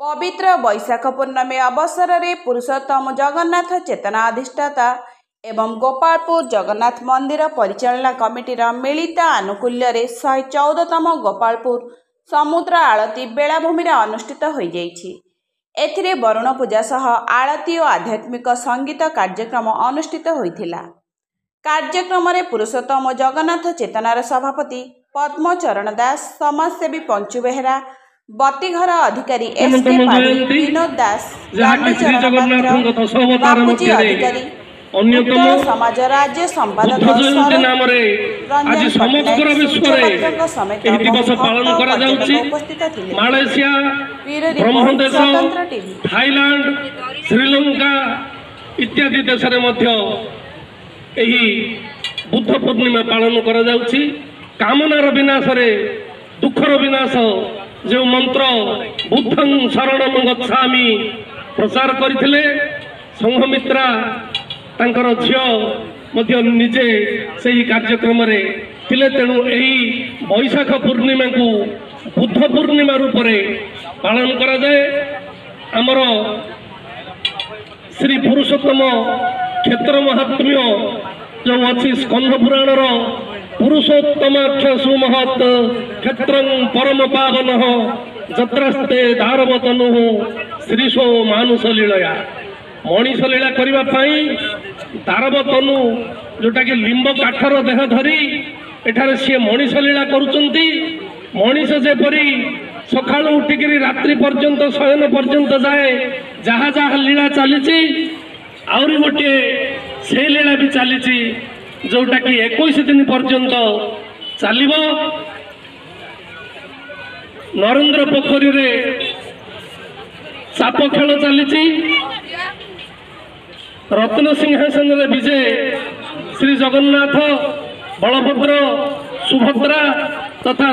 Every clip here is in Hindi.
पवित्र वैशाख पूर्णमी अवसर में पुरुषोत्तम जगन्नाथ चेतना अधिष्ठाता एवं गोपालपुर जगन्नाथ मंदिर परिचालना कमिटीर मिलित आनुकूल्य 114तम गोपालपुर समुद्र आलती बेलाभूमि अनुष्ठित हो जाइछि। एथिरे वरुण पूजा सह आलती और आध्यात्मिक संगीत कार्यक्रम अनुष्ठित होइथिला। कार्यक्रम में पुरुषोत्तम जगन्नाथ चेतनार सभापति पद्मचरण दास, समाजसेवी पंचु बेहरा, बतीघर अधिकारी एसके पाढ़ी, विनोद दास, बाबूजी अधिकारी, उत्तर समाज राज्य संपादक उपस्थित थे। स्वतंत्र टीवी थाईलैंड, श्रीलंका इत्यादि देश बुद्ध पूर्णिमा पालन करा जाउछि। कामनार विनाश रे दुखर विनाश जो मंत्र बुद्धं शरणं गच्छामि प्रचार करथिले संघमित्रा तांकर झियो मध्य निजे सही कार्यक्रम रे थिले। तेणु एही वैशाख पूर्णिमा को बुद्ध पूर्णिमा रूप रे पालन करा जाए। आमर श्री पुरुषोत्तम क्षेत्र महात्म्य जो अच्छी स्कंध पुराणर पुरुषोत्तमाख्य सुमहत् क्षेत्र परम पावन जत्रास्ते दारवतनु श्रीशो मानुष लीलया। मनीष लीला करने दारवतनु जोटा कि लिंब काठर देह धरी एठार सी मनीष लीला करुचंती। मनीष जेपरी सकाल उठिक रात्रि पर्यंत शयन पर्यंत जाए जहाँ जहाँ लीला चली आउरी गोटे से लीला भी चली जोटा कि 21 दिन पर्यंत चलिबो। नरेंद्र पोखरी रे साप खेल चली। रत्न सिंहासन रे विजय श्री जगन्नाथ, बलभद्र, सुभद्रा तथा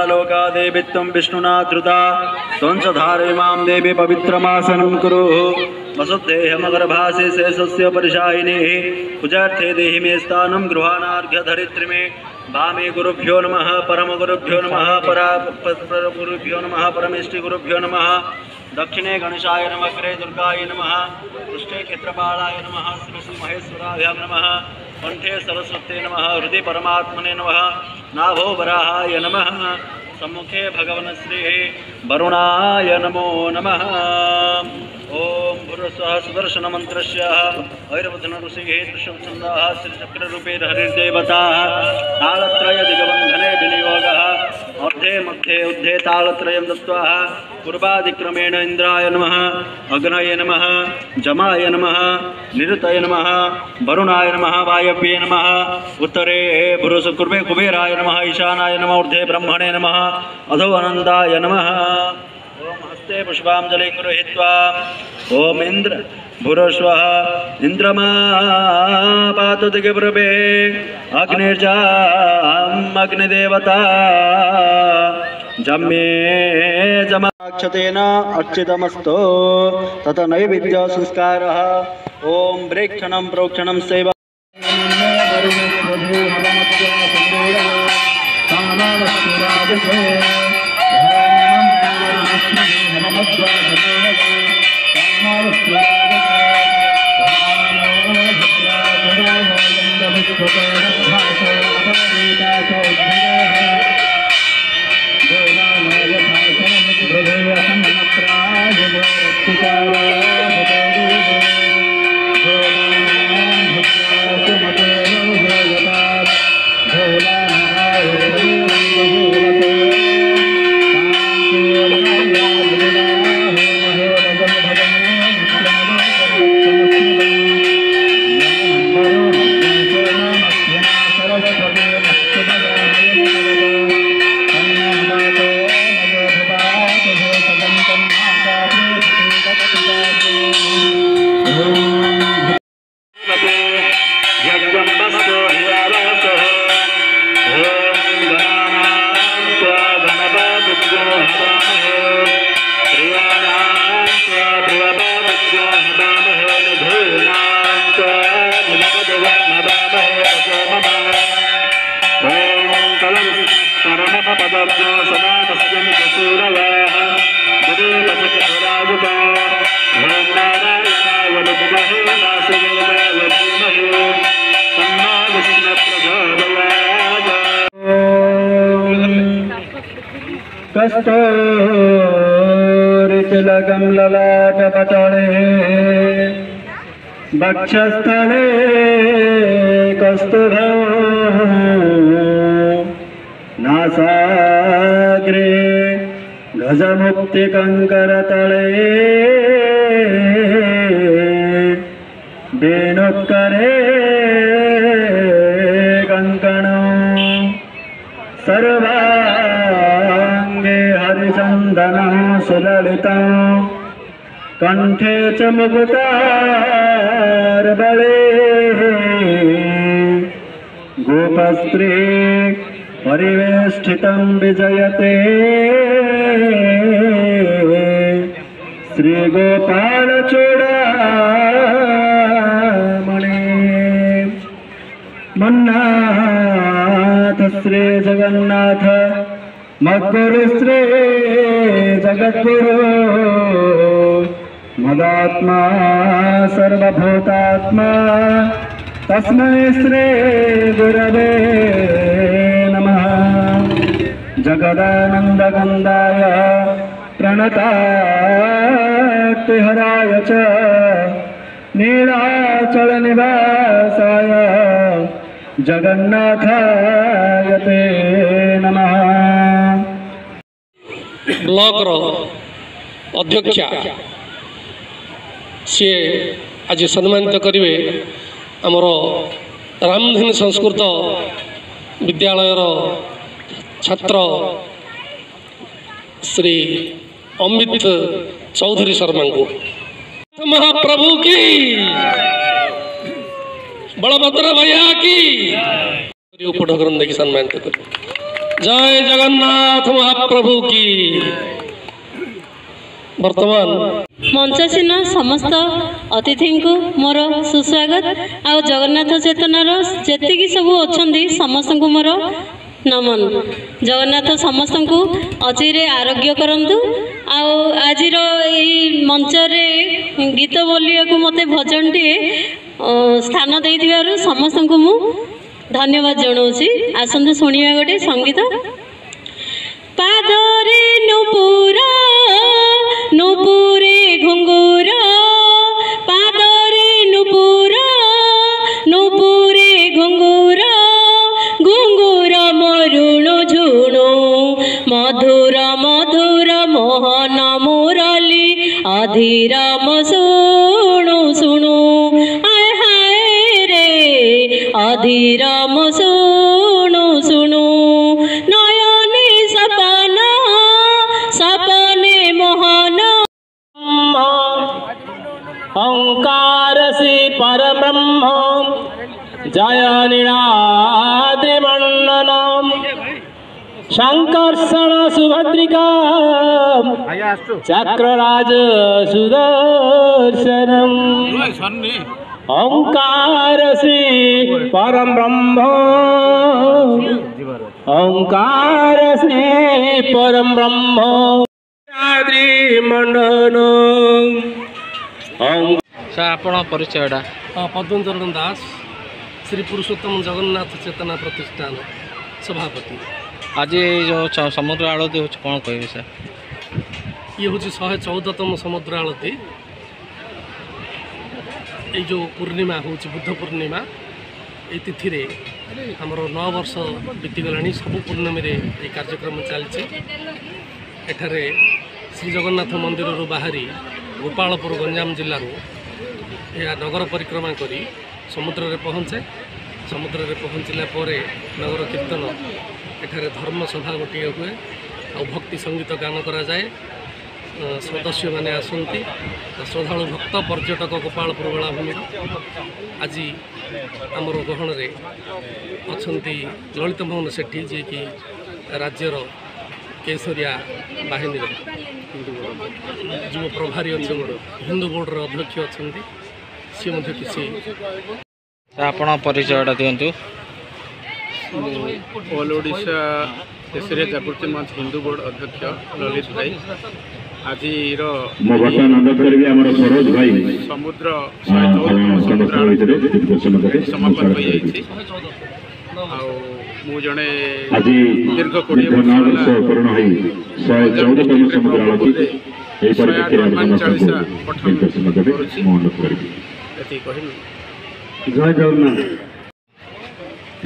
लोका देवी तम विष्णुना धृता त्वंसधारे मां देवी पवित्रमासनं कुरु। वसुदेहमगर्भासे शेषस्य परिशायिने पूजार्थे देहि मे स्थानं गृहाणार्घ्य धरित्री मे। वामे गुरुभ्यो नमः, परम गुरुभ्यो नमः, परा गुरुभ्यो नमः, परमेष्टि गुरुभ्यो नमः। दक्षिणे गणेशाय नमः, अग्रे दुर्गाय नमः, पृष्ठे क्षेत्रपालाय नमः, श्री महेश्वराय नमः, कंठे सरस्वती नमः, हृदय परमात्मने नमः, नाभो वराहाय नमः, सम्मुखे भगवन् श्री वरुणाय नमो नमः। ओम भूर्भुवः सुदर्शन मंत्रस्य ऐरवधन ऋषिः त्रिशूलछन्दः श्रीचक्ररूपेण हरिर्देवताः तालत्रय दिगबन्धने विनियोगः अर्धे मध्ये उद्धे तालत्रयं दत्त्वा पूर्वादिक्रमेण इंद्राय नमः, अग्नये नमः, जमाय नमः, निरुतये नमः, वरुणाय नमः, वायव्ये नमः, उत्तरे भूर्भुवः कुबेराय नमः, ईशानाय नमः, ऊर्ध्वे ब्रह्मणे नमः, अधो अनन्ताय नमः। ओम हस्ते पुष्पांजलि गृहीत्वा ओम इंद्र भूर्भुवः इंद्रमा पातु दिग्भ्रवे अग्निर्जाम् अग्निदेवता जम्ये जमाक्षतेन अर्चितमस्तु तत नैवेद्य संस्कारः। ओम प्रेक्षणं प्रोक्षणं सेवा तत्त्वं सदा तस्मिन् प्रसूरवाः गुरुपचकराजुता ॐ नारायणाय विद्महे वासुदेवाय धीमहि तन्नो विष्णुः प्रचोदयात् कस्तूरितिलकं ललाटपटले वक्षस्थले कस्तुभं नासाग्रे गजमुक्तिकङ्करतले वेणुकरे कङ्कणं सर्वाङ्गे हरिचन्दनं सुललितं कंठे च मुकुटारबले गोपस्त्री परिवेष्टितं विजयते श्रीगोपालचूडामणि मन्नाथ श्री जगन्नाथ मद्गुरु श्री जगद्गुरु मदात्मा सर्वभूतात्मा तस्मै श्री गुरवे नमः जगदानन्दगन्धाय प्रणतात्तिहराय च नीलाचलनिवासाय जगन्नाथाय ते नमः। ब्लॉक अध्यक्षा सी आज सम्मानित करेंगे आमर रामधेनु संस्कृत विद्यालयर छात्र श्री अमित चौधरी शर्मा को महाप्रभु की बलभद्र भैया की उपढग्रहण देखि सम्मानित कर जय जगन्नाथ महाप्रभु की। वर्तमान मंचासीन समस्त अतिथि को मोर सुस्वागत आ जगन्नाथ चेतनार जेतिकी सब अच्छा समस्त को मोर नमन। जगन्नाथ समस्त को अचिरे आरोग्य करंतु। आज मंच गीत बोलिया को मते भजन टे स्थान दे समस्त को मु धन्यवाद जनाऊँगी। आसतु शुणा गोटे संगीत। पादरे नुपुरा नुपुरे घुंगुर पादरे नुपुरा नुपुरे घुंगुर घुंगुर मरुणु झुणु मधुर मधुर मोहन मुरली अधीराम शुणु शुणु आय हाय रे अधीराम शुणु शुणु नयने सपना सपने मोहन ओंकार से परब्रह्म जय नीलाद्रिमण्डलम शंकर्षण सुभद्रिका चक्रराज सुदर्शनम ओंकार श्री परम ब्रह्म ओंकार श्री परम ब्रह्म मंडलम। सर आपण परिचयटा पद्मचरण दास श्री पुरुषोत्तम जगन्नाथ चेतना प्रतिष्ठान सभापति। आज जो समुद्र आलती हो कौन कह सर ये हूँ 114तम समुद्र आलती ये जो पूर्णिमा हूँ बुद्ध पूर्णिमा ये तिथि रे हमर 9 वर्ष बीतीगला सब पूर्णमी रे ये कार्यक्रम चलती एठारे श्री जगन्नाथ मंदिर बाहरी गोपालपुर गंजाम जिलूर यह नगर परिक्रमा करी समुद्र रे पहुँचे। समुद्र रे पहुँचला नगर कीर्तन एठारे धर्म सभा गोटे हुए आ भक्ति संगीत गान करा जाए। सदस्य मैंने आसती श्रद्धालु भक्त पर्यटक गोपालपुर बेलाभूमि आज आमर गहन रे अच्छा ललित मोहन सेठी जी की राज्यर केसरिया बाहिनी जो प्रभारी अच्छे हिंदू बोर्डर अध्यक्ष अच्छा सी किसी आपण परिचयटा दिंतु। ऑल ओडिशा शेषे जागृति मंच हिंदू बोर्ड अध्यक्ष ललित भाई आज सरोज भाई समुद्र 114 समुद्र समापन हो जाइए मु जड़े दीर्घ 20 जय जगन्नाथ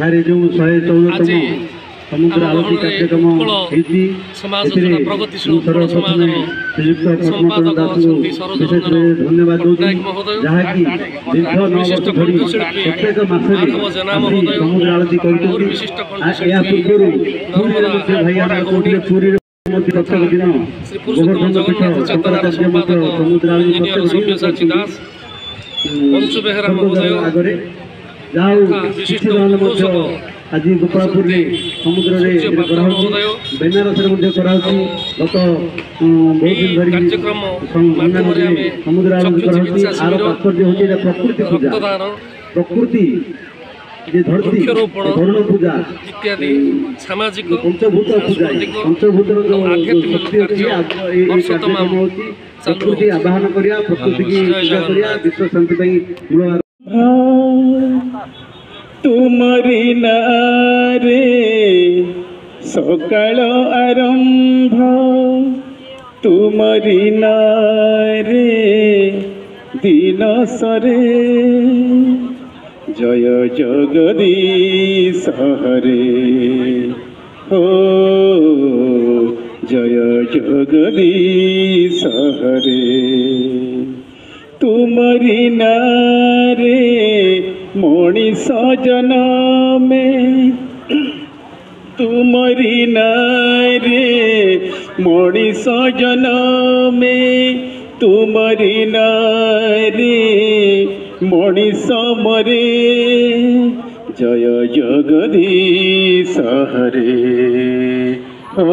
यार जो 114तम समुद्र आलोकी कार्यक्रम धन्यवाद दूँ जहाँकि दीर्घ 9 वर्ष धरी प्रत्येक मसरे समुद्र आलोकी कर पूर्व पुरी प्रत्येक दिन गोवर्धन पीठ शंकराचार्य समुद्र आलोकी आगे जाऊ आज गोपालपुर समुद्र बेनारस गत बहुत दिन धरिक समुद्र आलोकी आर तात्पर्य हूँ प्रकृति पूजा प्रकृति धरती वरुण पूजा इत्यादि सामाजिक पंचभूत पूजा पंचभूतर जो शक्ति अच्छी कार्यक्रम हूँ प्रकृति आवाहन करिया प्रकृति की पूजा करिया विश्व शांति मूल तुमरी नारे सकाळ आरंभ तुमरी नारे दिन सरे जय जगदीश हरे हो जय जगदीश हरे तुमरी नारे मणिष जनमे तुमरी नारे मणिष जनमे तुमरी नारे मणिष मरे जय जगदीश हरे हो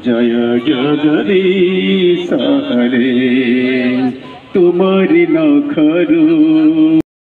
जय जगदीश हरे तुमरी नखरू